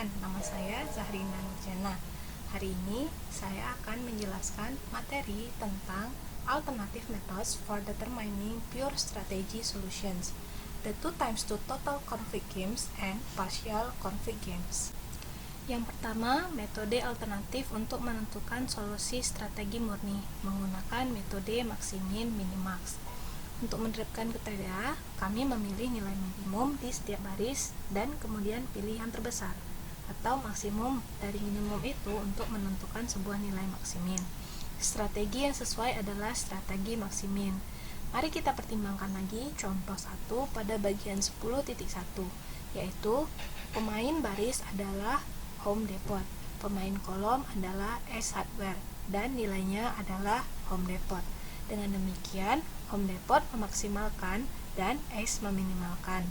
Perkenalkan, nama saya Zahrina Nurjana. Hari ini saya akan menjelaskan materi tentang alternative methods for determining pure strategy solutions, the 2x2 total config games and partial config games. Yang pertama, metode alternatif untuk menentukan solusi strategi murni menggunakan metode maximin minimax. Untuk menerapkan kriteria, kami memilih nilai minimum di setiap baris dan kemudian pilih yang terbesar atau maksimum dari minimum itu untuk menentukan sebuah nilai maksimin. Strategi yang sesuai adalah strategi maksimin. Mari kita pertimbangkan lagi contoh 1 pada bagian 10.1, yaitu pemain baris adalah Home Depot, pemain kolom adalah S Hardware, dan nilainya adalah Home Depot. Dengan demikian, Home Depot memaksimalkan dan S meminimalkan.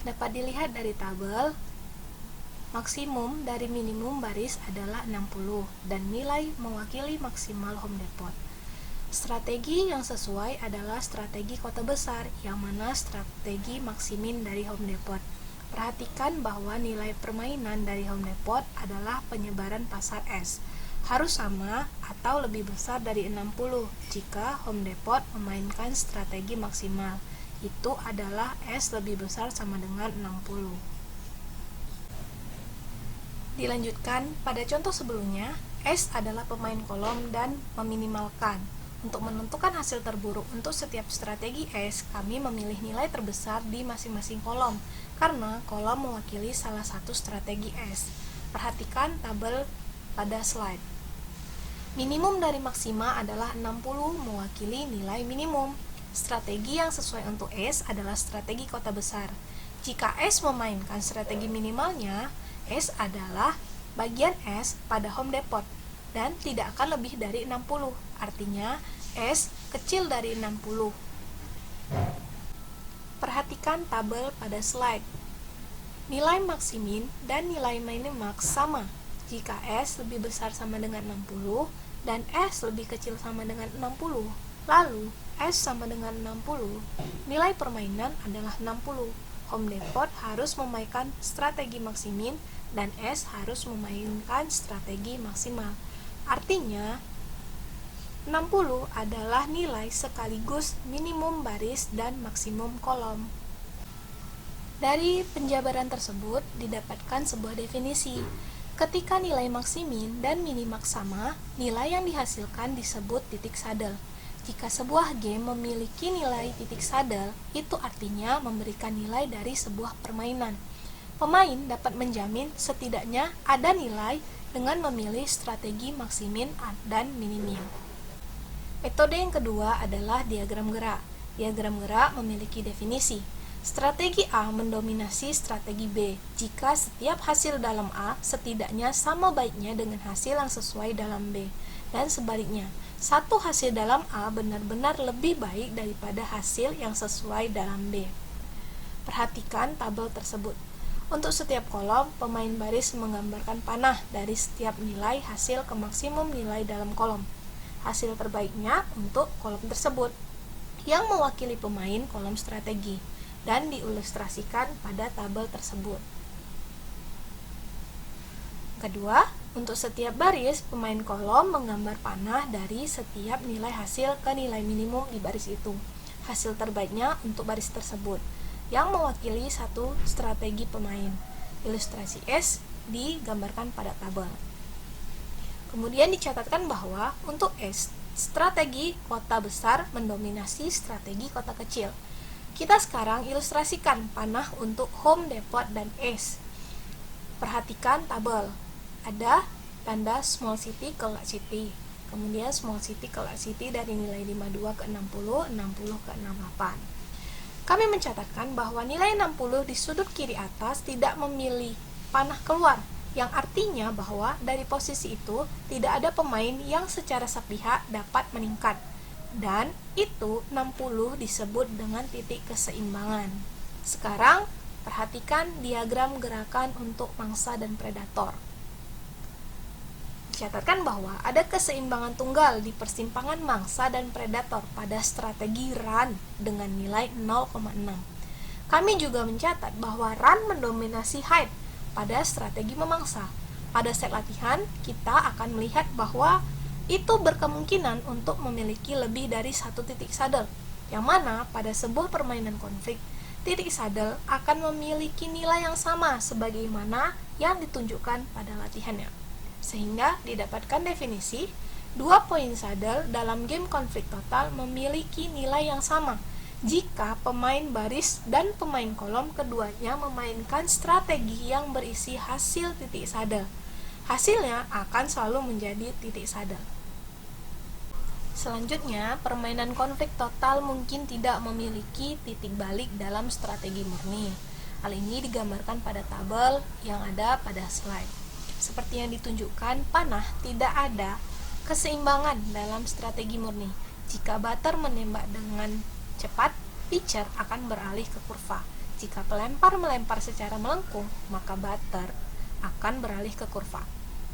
Dapat dilihat dari tabel, maksimum dari minimum baris adalah 60 dan nilai mewakili maksimal Home Depot. Strategi yang sesuai adalah strategi kota besar, yang mana strategi maksimin dari Home Depot. Perhatikan bahwa nilai permainan dari Home Depot adalah penyebaran pasar S. Harus sama atau lebih besar dari 60 jika Home Depot memainkan strategi maksimal. Itu adalah S lebih besar sama dengan 60. Dilanjutkan, pada contoh sebelumnya, S adalah pemain kolom dan meminimalkan. Untuk menentukan hasil terburuk untuk setiap strategi S, kami memilih nilai terbesar di masing-masing kolom, karena kolom mewakili salah satu strategi S. Perhatikan tabel pada slide. Minimum dari maksima adalah 60 mewakili nilai minimum. Strategi yang sesuai untuk S adalah strategi kota besar. Jika S memainkan strategi minimalnya, S adalah bagian S pada Home Depot dan tidak akan lebih dari 60. Artinya S kecil dari 60. Perhatikan tabel pada slide. Nilai maksimin dan nilai minimax sama jika S lebih besar sama dengan 60 dan S lebih kecil sama dengan 60. Lalu S sama dengan 60, nilai permainan adalah 60. Home Depot harus memainkan strategi maksimin dan S harus memainkan strategi maksimal. Artinya 60 adalah nilai sekaligus minimum baris dan maksimum kolom. Dari penjabaran tersebut didapatkan sebuah definisi. Ketika nilai maksimin dan minimax sama, nilai yang dihasilkan disebut titik saddle. Jika sebuah game memiliki nilai titik saddle, itu artinya memberikan nilai dari sebuah permainan. Pemain dapat menjamin setidaknya ada nilai dengan memilih strategi maksimin dan minimin. Metode yang kedua adalah diagram gerak. Diagram gerak memiliki definisi. Strategi A mendominasi strategi B jika setiap hasil dalam A setidaknya sama baiknya dengan hasil yang sesuai dalam B, dan sebaliknya, satu hasil dalam A benar-benar lebih baik daripada hasil yang sesuai dalam B. Perhatikan tabel tersebut. Untuk setiap kolom, pemain baris menggambarkan panah dari setiap nilai hasil ke maksimum nilai dalam kolom. Hasil terbaiknya untuk kolom tersebut, yang mewakili pemain kolom strategi, dan diilustrasikan pada tabel tersebut. Kedua, untuk setiap baris, pemain kolom menggambar panah dari setiap nilai hasil ke nilai minimum di baris itu. Hasil terbaiknya untuk baris tersebut, yang mewakili satu strategi pemain. Ilustrasi S digambarkan pada tabel. Kemudian dicatatkan bahwa untuk S, strategi kota besar mendominasi strategi kota kecil. Kita sekarang ilustrasikan panah untuk Home Depot dan S. Perhatikan tabel. Ada tanda small city ke large city. Kemudian small city ke large city dari nilai 52 ke 60, 60 ke 68. Kami mencatatkan bahwa nilai 60 di sudut kiri atas tidak memilih panah keluar, yang artinya bahwa dari posisi itu tidak ada pemain yang secara sepihak dapat meningkat. Dan itu 60 disebut dengan titik keseimbangan. Sekarang, perhatikan diagram gerakan untuk mangsa dan predator. Dicatatkan bahwa ada keseimbangan tunggal di persimpangan mangsa dan predator pada strategi run dengan nilai 0,6. Kami juga mencatat bahwa run mendominasi hide pada strategi memangsa. Pada set latihan, kita akan melihat bahwa itu berkemungkinan untuk memiliki lebih dari satu titik saddle, yang mana pada sebuah permainan konflik, titik saddle akan memiliki nilai yang sama sebagaimana yang ditunjukkan pada latihannya. Sehingga didapatkan definisi, dua poin saddle dalam game konflik total memiliki nilai yang sama jika pemain baris dan pemain kolom keduanya memainkan strategi yang berisi hasil titik saddle. Hasilnya akan selalu menjadi titik saddle. Selanjutnya, permainan konflik total mungkin tidak memiliki titik balik dalam strategi murni. Hal ini digambarkan pada tabel yang ada pada slide. Seperti yang ditunjukkan, panah tidak ada keseimbangan dalam strategi murni. Jika batter menembak dengan cepat, pitcher akan beralih ke kurva. Jika pelempar melempar secara melengkung, maka batter akan beralih ke kurva.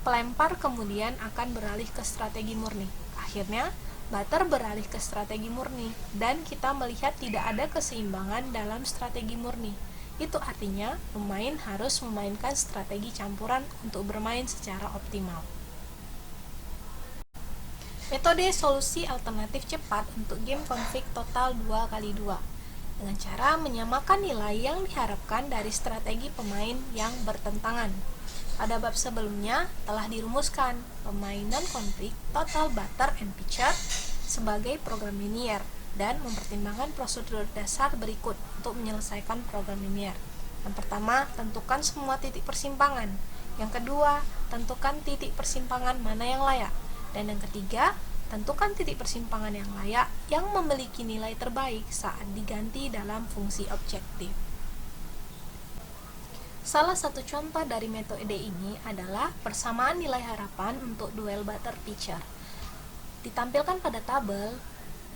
Pelempar kemudian akan beralih ke strategi murni. Akhirnya, batter beralih ke strategi murni, dan kita melihat tidak ada keseimbangan dalam strategi murni. Itu artinya, pemain harus memainkan strategi campuran untuk bermain secara optimal. Metode solusi alternatif cepat untuk game konflik total 2x2 dengan cara menyamakan nilai yang diharapkan dari strategi pemain yang bertentangan. Pada bab sebelumnya telah dirumuskan permainan konflik total batter and pitcher sebagai program linear dan mempertimbangkan prosedur dasar berikut untuk menyelesaikan program linear. Yang pertama, tentukan semua titik persimpangan. Yang kedua, tentukan titik persimpangan mana yang layak. Dan yang ketiga, tentukan titik persimpangan yang layak yang memiliki nilai terbaik saat diganti dalam fungsi objektif. Salah satu contoh dari metode ini adalah persamaan nilai harapan untuk duel batter-pitcher. Ditampilkan pada tabel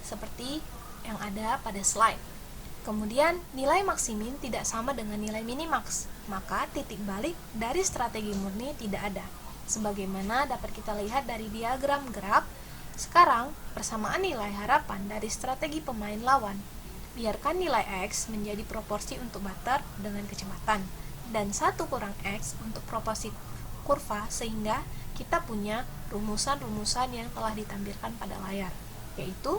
seperti yang ada pada slide. Kemudian, nilai maksimin tidak sama dengan nilai minimax, maka titik balik dari strategi murni tidak ada. Sebagaimana dapat kita lihat dari diagram graf, sekarang persamaan nilai harapan dari strategi pemain lawan. Biarkan nilai X menjadi proporsi untuk batter dengan kecepatan, dan 1 kurang X untuk proporsi kurva, sehingga kita punya rumusan-rumusan yang telah ditampilkan pada layar, yaitu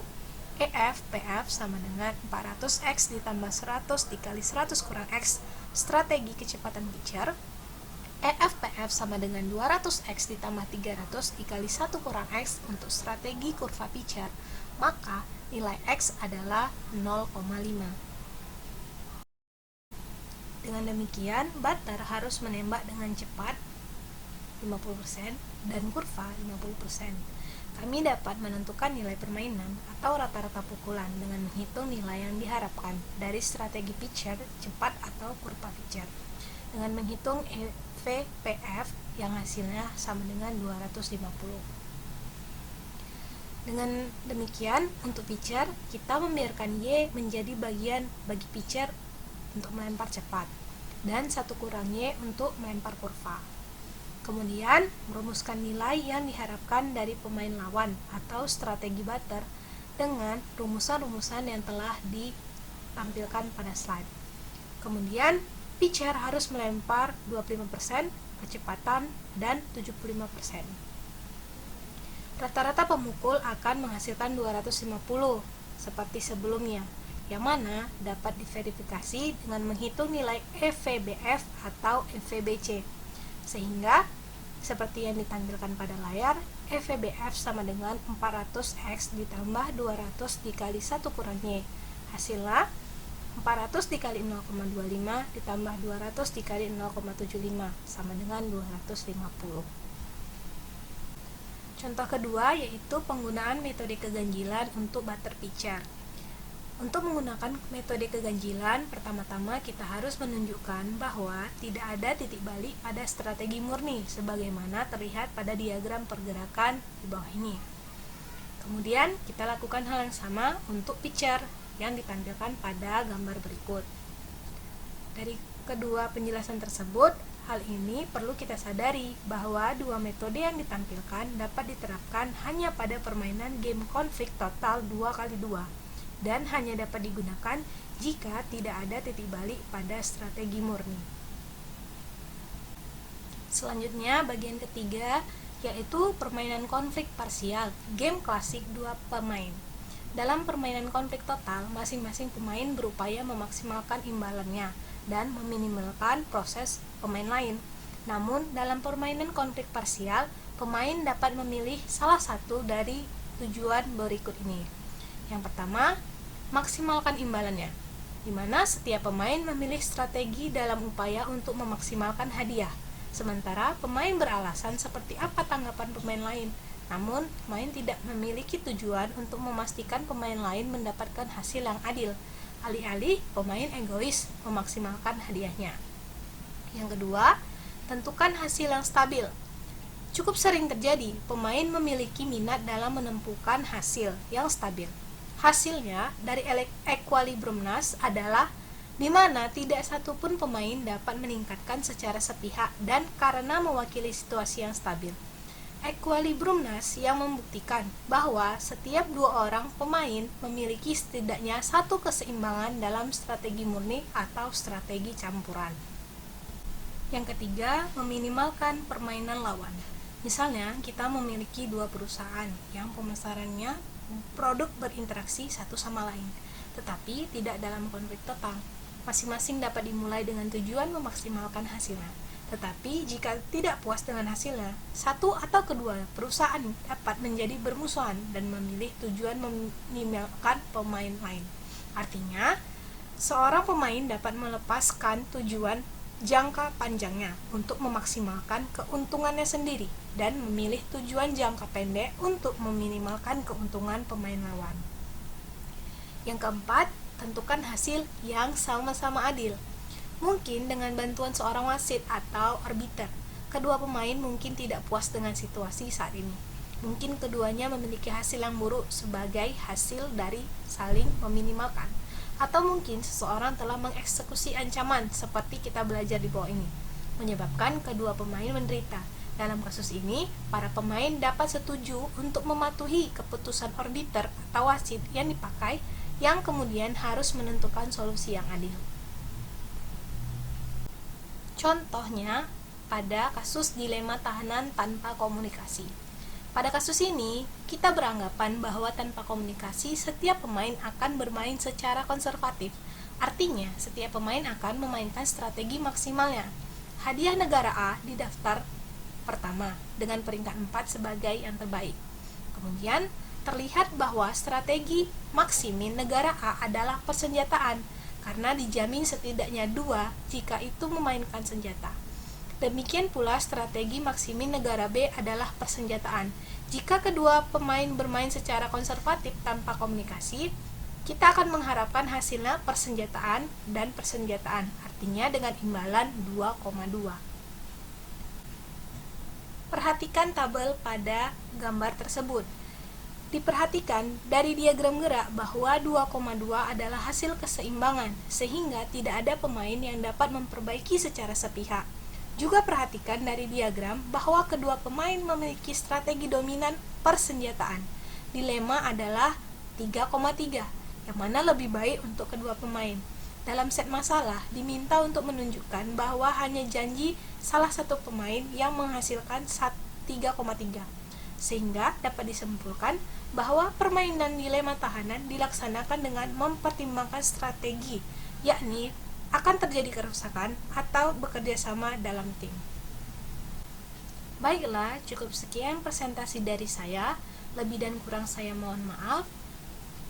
EF PF sama dengan 400X ditambah 100 dikali 100 kurang X strategi kecepatan pitcher. EF PF sama dengan 200X ditambah 300 dikali 1 kurang X untuk strategi kurva pitcher, maka nilai X adalah 0,5. Dengan demikian, batter harus menembak dengan cepat 50% dan kurva 50%. Kami dapat menentukan nilai permainan atau rata-rata pukulan dengan menghitung nilai yang diharapkan dari strategi pitcher cepat atau kurva pitcher dengan menghitung EV/PF yang hasilnya sama dengan 250. Dengan demikian, untuk pitcher, kita membiarkan Y menjadi bagian bagi pitcher untuk melempar cepat, dan 1 kurang Y untuk melempar kurva. Kemudian, merumuskan nilai yang diharapkan dari pemain lawan atau strategi batter dengan rumusan-rumusan yang telah ditampilkan pada slide. Kemudian, pitcher harus melempar 25% kecepatan dan 75%. Rata-rata pemukul akan menghasilkan 250 seperti sebelumnya, yang mana dapat diverifikasi dengan menghitung nilai EVBF atau EVBC, sehingga seperti yang ditampilkan pada layar, EVBF sama dengan 400X ditambah 200 dikali 1 kurang Y, hasilnya 400 dikali 0,25 ditambah 200 dikali 0,75 sama dengan 250. Contoh kedua yaitu penggunaan metode keganjilan untuk batter pitcher. Untuk menggunakan metode keganjilan, pertama-tama kita harus menunjukkan bahwa tidak ada titik balik pada strategi murni, sebagaimana terlihat pada diagram pergerakan di bawah ini. Kemudian, kita lakukan hal yang sama untuk pitcher yang ditampilkan pada gambar berikut. Dari kedua penjelasan tersebut, hal ini perlu kita sadari bahwa dua metode yang ditampilkan dapat diterapkan hanya pada permainan game konflik total 2x2. Dan hanya dapat digunakan jika tidak ada titik balik pada strategi murni. Selanjutnya, bagian ketiga yaitu permainan konflik parsial, game klasik dua pemain. Dalam permainan konflik total, masing-masing pemain berupaya memaksimalkan imbalannya dan meminimalkan proses pemain lain. Namun, dalam permainan konflik parsial, pemain dapat memilih salah satu dari tujuan berikut ini. Yang pertama, maksimalkan imbalannya, di mana setiap pemain memilih strategi dalam upaya untuk memaksimalkan hadiah. Sementara pemain beralasan seperti apa tanggapan pemain lain. Namun, pemain tidak memiliki tujuan untuk memastikan pemain lain mendapatkan hasil yang adil. Alih-alih, pemain egois memaksimalkan hadiahnya. Yang kedua, tentukan hasil yang stabil. Cukup sering terjadi, pemain memiliki minat dalam menentukan hasil yang stabil. Hasilnya dari equilibriumness adalah di mana tidak satupun pemain dapat meningkatkan secara sepihak dan karena mewakili situasi yang stabil. Equilibriumness yang membuktikan bahwa setiap dua orang pemain memiliki setidaknya satu keseimbangan dalam strategi murni atau strategi campuran. Yang ketiga, meminimalkan permainan lawan. Misalnya, kita memiliki dua perusahaan yang pemasarannya produk berinteraksi satu sama lain, tetapi tidak dalam konflik total. Masing-masing dapat dimulai dengan tujuan memaksimalkan hasilnya. Tetapi jika tidak puas dengan hasilnya, satu atau kedua perusahaan dapat menjadi bermusuhan dan memilih tujuan meminimalkan pemain lain. Artinya, seorang pemain dapat melepaskan tujuan jangka panjangnya untuk memaksimalkan keuntungannya sendiri dan memilih tujuan jangka pendek untuk meminimalkan keuntungan pemain lawan. Yang keempat, tentukan hasil yang sama-sama adil. Mungkin dengan bantuan seorang wasit atau arbiter, kedua pemain mungkin tidak puas dengan situasi saat ini. Mungkin keduanya memiliki hasil yang buruk sebagai hasil dari saling meminimalkan. Atau mungkin seseorang telah mengeksekusi ancaman seperti kita belajar di bawah ini, menyebabkan kedua pemain menderita. Dalam kasus ini, para pemain dapat setuju untuk mematuhi keputusan arbiter atau wasit yang dipakai, yang kemudian harus menentukan solusi yang adil. Contohnya, pada kasus dilema tahanan tanpa komunikasi. Pada kasus ini, kita beranggapan bahwa tanpa komunikasi, setiap pemain akan bermain secara konservatif. Artinya, setiap pemain akan memainkan strategi maksimalnya. Hadiah negara A di daftar pertama, dengan peringkat 4 sebagai yang terbaik. Kemudian, terlihat bahwa strategi maksimin negara A adalah persenjataan, karena dijamin setidaknya 2 jika itu memainkan senjata. Demikian pula strategi maksimin negara B adalah persenjataan. Jika kedua pemain bermain secara konservatif tanpa komunikasi, kita akan mengharapkan hasilnya persenjataan dan persenjataan, artinya dengan imbalan 2,2. Perhatikan tabel pada gambar tersebut. Diperhatikan dari diagram gerak bahwa 2,2 adalah hasil keseimbangan, sehingga tidak ada pemain yang dapat memperbaiki secara sepihak. Juga perhatikan dari diagram bahwa kedua pemain memiliki strategi dominan persenjataan. Dilema adalah 3,3, yang mana lebih baik untuk kedua pemain. Dalam set masalah, diminta untuk menunjukkan bahwa hanya janji salah satu pemain yang menghasilkan 3,3. Sehingga dapat disimpulkan bahwa permainan dilema tahanan dilaksanakan dengan mempertimbangkan strategi, yakni akan terjadi kerusakan atau bekerja sama dalam tim. Baiklah, cukup sekian presentasi dari saya. Lebih dan kurang saya mohon maaf.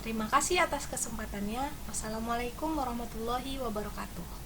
Terima kasih atas kesempatannya. Wassalamualaikum warahmatullahi wabarakatuh.